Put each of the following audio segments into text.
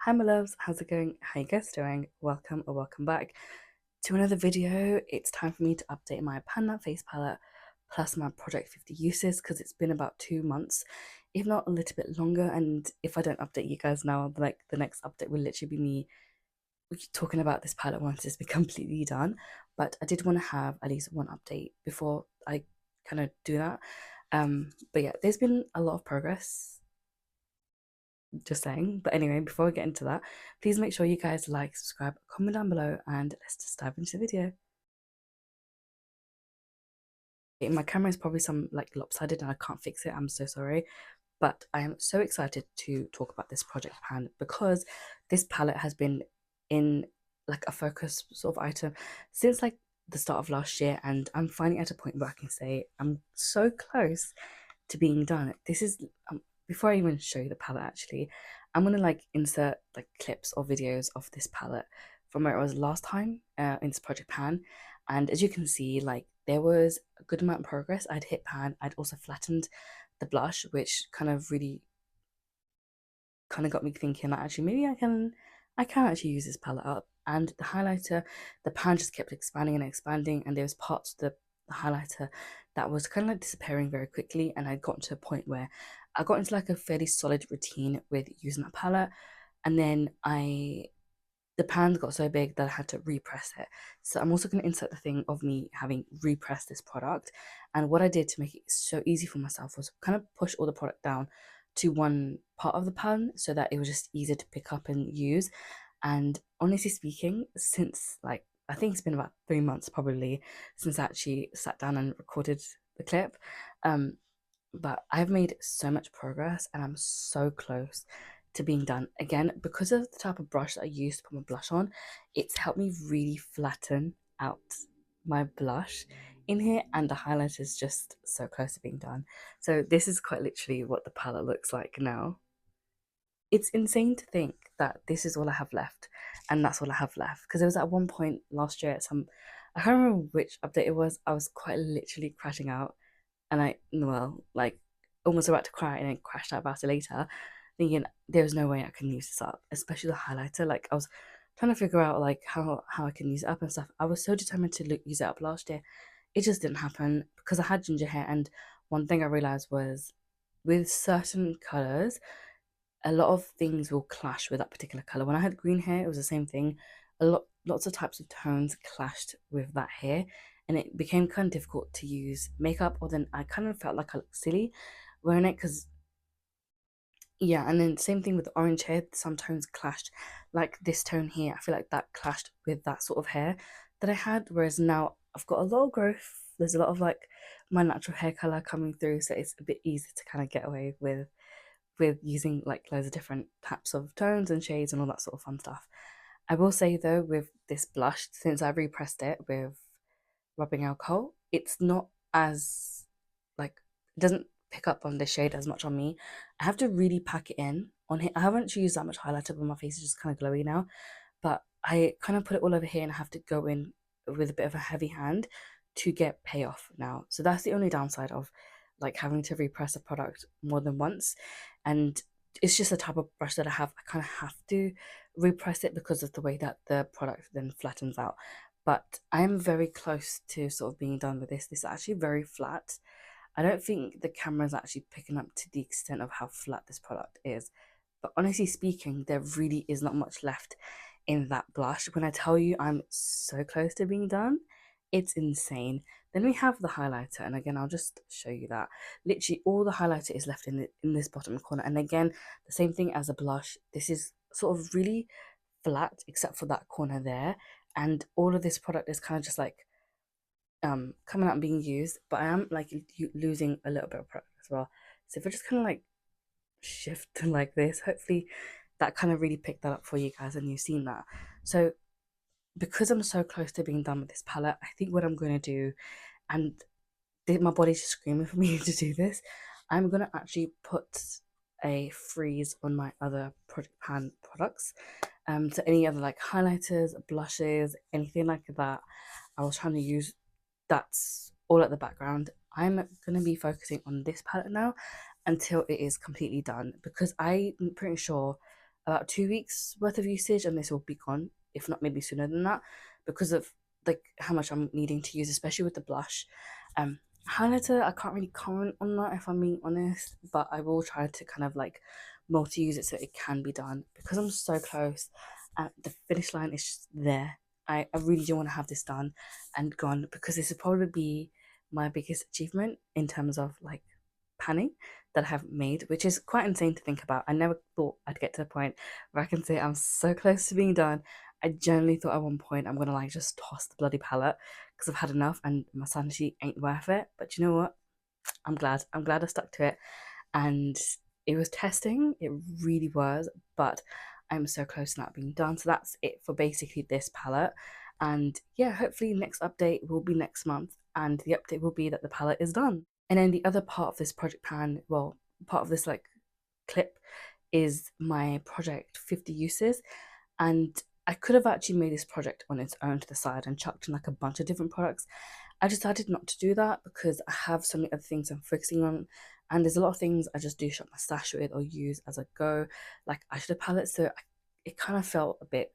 Hi my loves, how's it going? How you guys doing? Welcome or welcome back to another video. It's time for me to update my Pan face palette plus my Project 50 uses because it's been about 2 months, if not a little bit longer. And if I don't update you guys now, like the next update will literally be me talking about this palette once it's been completely done. But I did want to have at least one update before I kind of do that. But yeah, there's been a lot of progress, just saying. But anyway, before we get into that, please make sure you guys like, subscribe, comment down below, and let's just dive into the video. My camera is probably some like lopsided and I can't fix it. I'm so sorry. But I am so excited to talk about this project pan because this palette has been in like a focus sort of item since like the start of last year, and I'm finally at a point where I can say I'm so close to being done. This is before I even show you the palette, actually, I'm gonna like insert like clips or videos of this palette from where it was last time in this project pan. And as you can see, like there was a good amount of progress. I'd hit pan, I'd also flattened the blush, which kind of really kind of got me thinking that actually maybe I can actually use this palette up. And the highlighter, the pan just kept expanding and expanding, and there was parts of the highlighter that was kind of like disappearing very quickly, and I'd gotten to a point where I got into like a fairly solid routine with using that palette. And then the pan got so big that I had to repress it. So I'm also going to insert the thing of me having repressed this product. And what I did to make it so easy for myself was kind of push all the product down to one part of the pan so that it was just easier to pick up and use. And honestly speaking, since like I think it's been about 3 months probably since I actually sat down and recorded the clip. Um, but I've made so much progress and I'm so close to being done. Again, because of the type of brush that I used to put my blush on, it's helped me really flatten out my blush in here, and the highlight is just so close to being done. So this is quite literally what the palette looks like now. It's insane to think that this is all I have left, and that's all I have left, because it was at one point last year at some, I can't remember which update it was, I was quite literally crashing out, and well, like almost about to cry, and then crashed out about it later, thinking there was no way I can use this up, especially the highlighter. Like I was trying to figure out like how I can use it up and stuff. I was so determined to use it up last year. It just didn't happen because I had ginger hair, and one thing I realized was with certain colors, a lot of things will clash with that particular color. When I had green hair, it was the same thing. Lots of types of tones clashed with that hair, and it became kind of difficult to use makeup. Or then I kind of felt like I looked silly wearing it because yeah. And then same thing with orange hair. Some tones clashed, like this tone here. I feel like that clashed with that sort of hair that I had. Whereas now I've got a lot of growth. There's a lot of like my natural hair color coming through, so it's a bit easier to kind of get away with using like loads of different types of tones and shades and all that sort of fun stuff. I will say though, with this blush, since I repressed it with rubbing alcohol, it's not as like, it doesn't pick up on the shade as much on me. I have to really pack it in on here. I haven't actually used that much highlighter, but my face is just kind of glowy now. But I kind of put it all over here and I have to go in with a bit of a heavy hand to get payoff now. So that's the only downside of like having to repress a product more than once. And it's just a type of brush that I have. I kind of have to repress it because of the way that the product then flattens out. But I am very close to sort of being done with this. This is actually very flat. I don't think the camera is actually picking up to the extent of how flat this product is. But honestly speaking, there really is not much left in that blush. When I tell you I'm so close to being done, it's insane. Then we have the highlighter, and again, I'll just show you that. Literally, all the highlighter is left in this bottom corner. And again, the same thing as a blush. This is sort of really flat, except for that corner there. And all of this product is kind of just like coming out and being used, but I am like losing a little bit of product as well. So if I just kind of like shift like this, hopefully that kind of really picked that up for you guys and you've seen that. So because I'm so close to being done with this palette, I think what I'm going to do, and my body's just screaming for me to do this, I'm going to actually put a freeze on my other Project Pan products. So any other like highlighters, blushes, anything like that, I was trying to use, that's all at the background. I'm going to be focusing on this palette now until it is completely done, because I'm pretty sure about 2 weeks worth of usage, and this will be gone, if not maybe sooner than that, because of like how much I'm needing to use, especially with the blush. Um, Highlighter, I can't really comment on that if I'm being honest, but I will try to kind of like multi-use it so it can be done because I'm so close and the finish line is just there. I really do want to have this done and gone because this will probably be my biggest achievement in terms of like panning that I have made, which is quite insane to think about. I never thought I'd get to the point where I can say I'm so close to being done. I genuinely thought at one point I'm gonna like just toss the bloody palette because I've had enough and my sanity ain't worth it. But you know what? I'm glad. I'm glad I stuck to it. And it was testing, it really was, but I'm so close to that being done. So that's it for basically this palette. And yeah, hopefully next update will be next month, and the update will be that the palette is done. And then the other part of this project plan, well, part of this like clip is my project 50 uses. And I could have actually made this project on its own to the side and chucked in like a bunch of different products. I decided not to do that because I have so many other things I'm focusing on, and there's a lot of things I just do shop my stash with or use as I go, like eyeshadow palettes. So it kind of felt a bit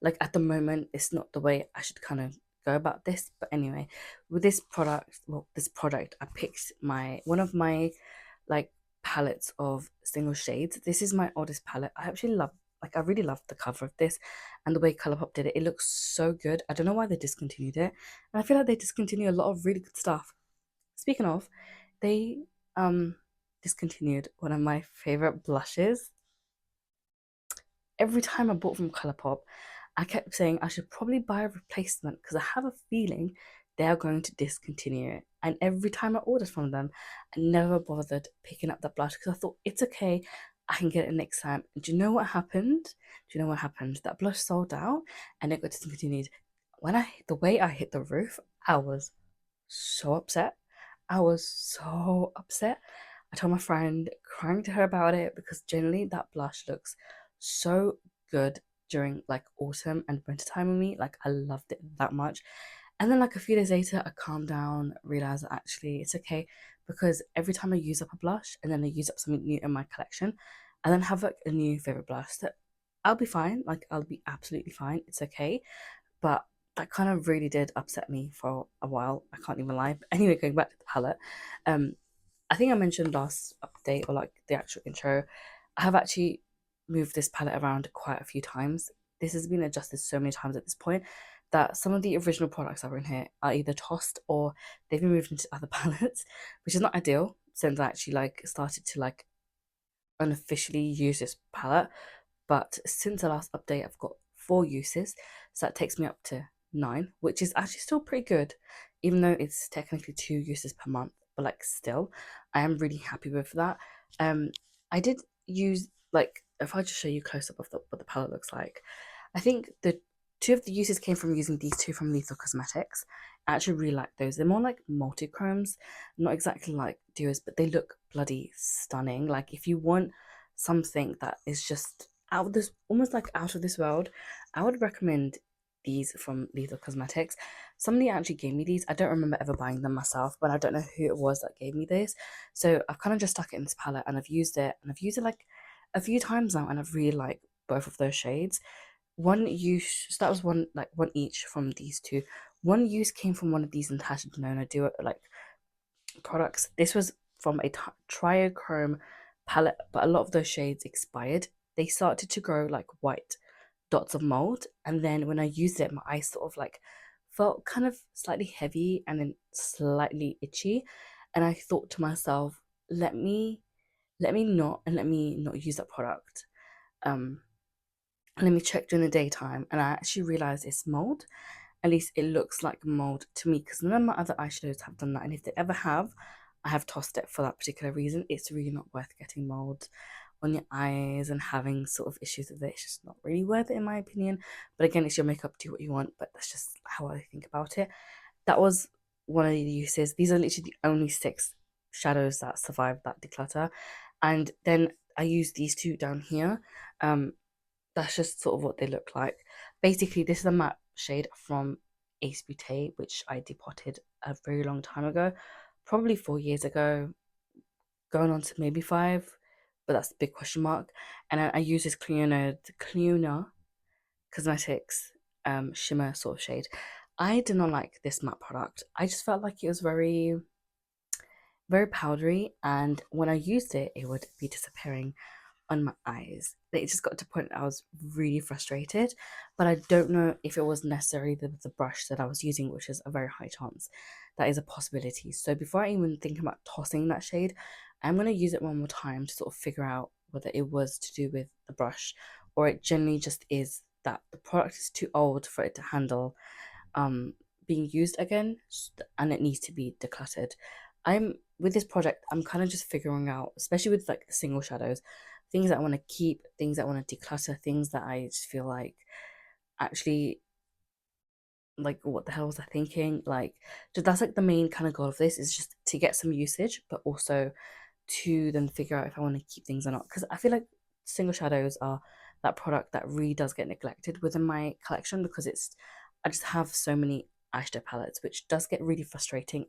like at the moment it's not the way I should kind of go about this. But anyway, with this product, well, this product, I picked my one of my like palettes of single shades. This is my oldest palette. I actually love, like, I really love the cover of this and the way Colourpop did it. It looks so good. I don't know why they discontinued it, and I feel like they discontinue a lot of really good stuff. Speaking of, they discontinued one of my favorite blushes. Every time I bought from Colourpop, I kept saying I should probably buy a replacement because I have a feeling they are going to discontinue it. And every time I ordered from them, I never bothered picking up that blush because I thought it's okay, I can get it next time. And do you know what happened? Do you know what happened? That blush sold out and it got discontinued. The way I hit the roof, I was so upset. I was so upset. I told my friend, crying to her about it, because generally that blush looks so good during like autumn and winter time with me. Like I loved it that much. And then like a few days later, I calmed down, realized that actually it's okay because every time I use up a blush and then I use up something new in my collection, I then have like a new favorite blush that I'll be fine. Like I'll be absolutely fine. It's okay. But that kind of really did upset me for a while. I can't even lie. But anyway, going back to the palette, um, I think I mentioned last update or like the actual intro, I have actually moved this palette around quite a few times. This has been adjusted so many times at this point that some of the original products that were in here are either tossed or they've been moved into other palettes, which is not ideal since I actually like started to like unofficially use this palette. But since the last update, I've got 4 uses, so that takes me up to 9, which is actually still pretty good, even though it's technically 2 uses per month. But like, still, I am really happy with that. I did use like, if I just show you close up of what the palette looks like, I think the 2 of the uses came from using these 2 from Lethal Cosmetics. I actually really like those. They're more like multi-chromes, not exactly like duos, but they look bloody stunning. Like if you want something that is just out of this, almost like out of this world, I would recommend these from Lethal Cosmetics. Somebody actually gave me these. I don't remember ever buying them myself, but I don't know who it was that gave me this. So I've kind of just stuck it in this palette and I've used it, and I've used it like a few times now, and I've really liked both of those shades. One use, so that was one, like one each from these 2. One use came from one of these Natasha Denona duo like products. This was from a triochrome palette, but a lot of those shades expired. They started to grow like white dots of mold, and then when I used it, my eyes sort of like felt kind of slightly heavy and then slightly itchy. And I thought to myself, let me not use that product. Um, let me check during the daytime, and I actually realized it's mold. At least it looks like mold to me, because none of my other eyeshadows have done that, and if they ever have, I have tossed it for that particular reason. It's really not worth getting mold on your eyes and having sort of issues with it. It's just not really worth it in my opinion. But again, it's your makeup, do what you want, but that's just how I think about it. That was one of the uses. These are literally the only 6 shadows that survived that declutter. And then I used these 2 down here. That's just sort of what they look like. Basically, this is a matte shade from Ace Beauté, which I depotted a very long time ago, probably 4 years ago, going on to maybe 5. but that's the big question mark. And I use this Cliona Cosmetics shimmer sort of shade. I did not like this matte product. I just felt like it was very powdery, and when I used it, it would be disappearing on my eyes. It just got to a point I was really frustrated, but I don't know if it was necessarily the brush that I was using, which is a very high chance. That is a possibility. So before I even think about tossing that shade, I'm going to use it one more time to sort of figure out whether it was to do with the brush or it generally just is that the product is too old for it to handle being used again, and it needs to be decluttered. I'm with this project, I'm kind of just figuring out, especially with like the single shadows, things that I want to keep, things that I want to declutter, things that I just feel like actually, like, what the hell was I thinking? Like, that's like the main kind of goal of this, is just to get some usage, but also to then figure out if I want to keep things or not. Because I feel like single shadows are that product that really does get neglected within my collection, because I just have so many eyeshadow palettes, which does get really frustrating.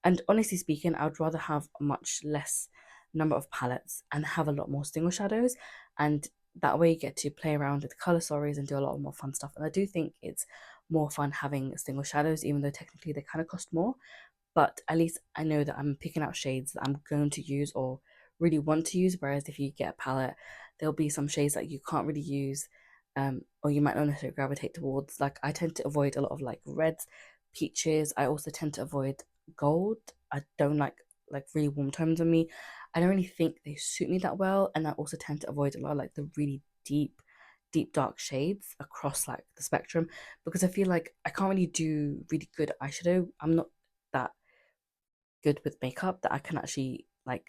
And honestly speaking, I would rather have a much less number of palettes and have a lot more single shadows, and that way you get to play around with color stories and do a lot more fun stuff. And I do think it's more fun having single shadows, even though technically they kind of cost more, but at least I know that I'm picking out shades that I'm going to use or really want to use. Whereas if you get a palette, there'll be some shades that you can't really use, or you might not necessarily gravitate towards. Like, I tend to avoid a lot of like reds, peaches. I also tend to avoid gold. I don't like really warm tones on me. I don't really think they suit me that well, and I also tend to avoid a lot of like the really deep dark shades across like the spectrum, because I feel like I can't really do really good eyeshadow. I'm not that good with makeup that I can actually like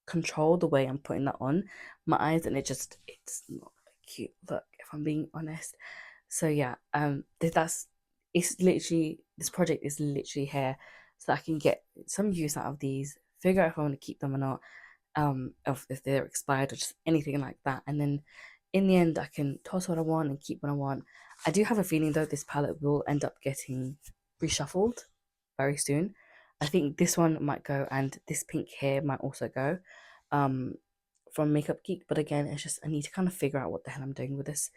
control the way I'm putting that on my eyes, and it's not a cute look, if I'm being honest. So yeah, that's it's literally, this project is literally here so that I can get some use out of these, figure out if I want to keep them or not, if they're expired or just anything like that, and then in the end I can toss what I want and keep what I want. I do have a feeling though this palette will end up getting reshuffled very soon. I think this one might go, and this pink here might also go, um, from Makeup Geek. But again, it's just I need to kind of figure out what the hell I'm doing with this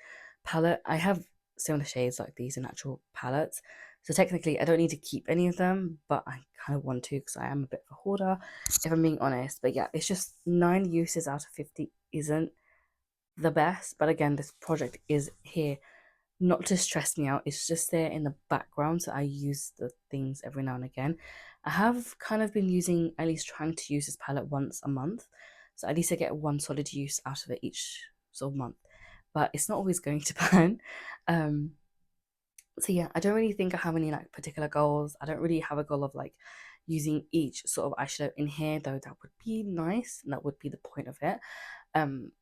palette. I have similar shades like these in actual palettes, so technically I don't need to keep any of them, but I kind of want to because I am a bit of a hoarder, if I'm being honest. But yeah, it's just 9 uses out of 50 isn't the best. But again, this project is here not to stress me out. It's just there in the background, so I use the things every now and again. I have kind of been using, at least trying to use this palette once a month, so at least I get one solid use out of it each sort of month. But it's not always going to plan. Um, so yeah, I don't really think I have any like particular goals. I don't really have a goal of like using each sort of eyeshadow in here, though that would be nice and that would be the point of it. Um,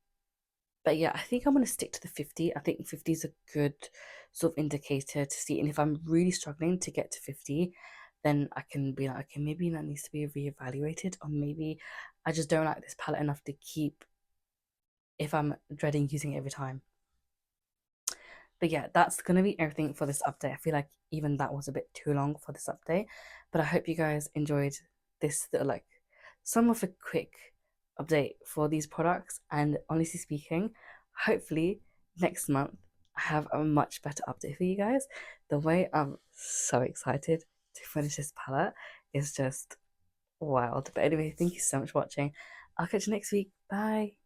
but yeah, I think I'm going to stick to the 50. I think 50 is a good sort of indicator to see. And if I'm really struggling to get to 50, then I can be like, okay, maybe that needs to be reevaluated, or maybe I just don't like this palette enough to keep if I'm dreading using it every time. But yeah, that's going to be everything for this update. I feel like even that was a bit too long for this update, but I hope you guys enjoyed this like some of a quick update for these products. And honestly speaking, hopefully next month I have a much better update for you guys. The way I'm so excited to finish this palette is just wild. But anyway, thank you so much for watching. I'll catch you next week. Bye.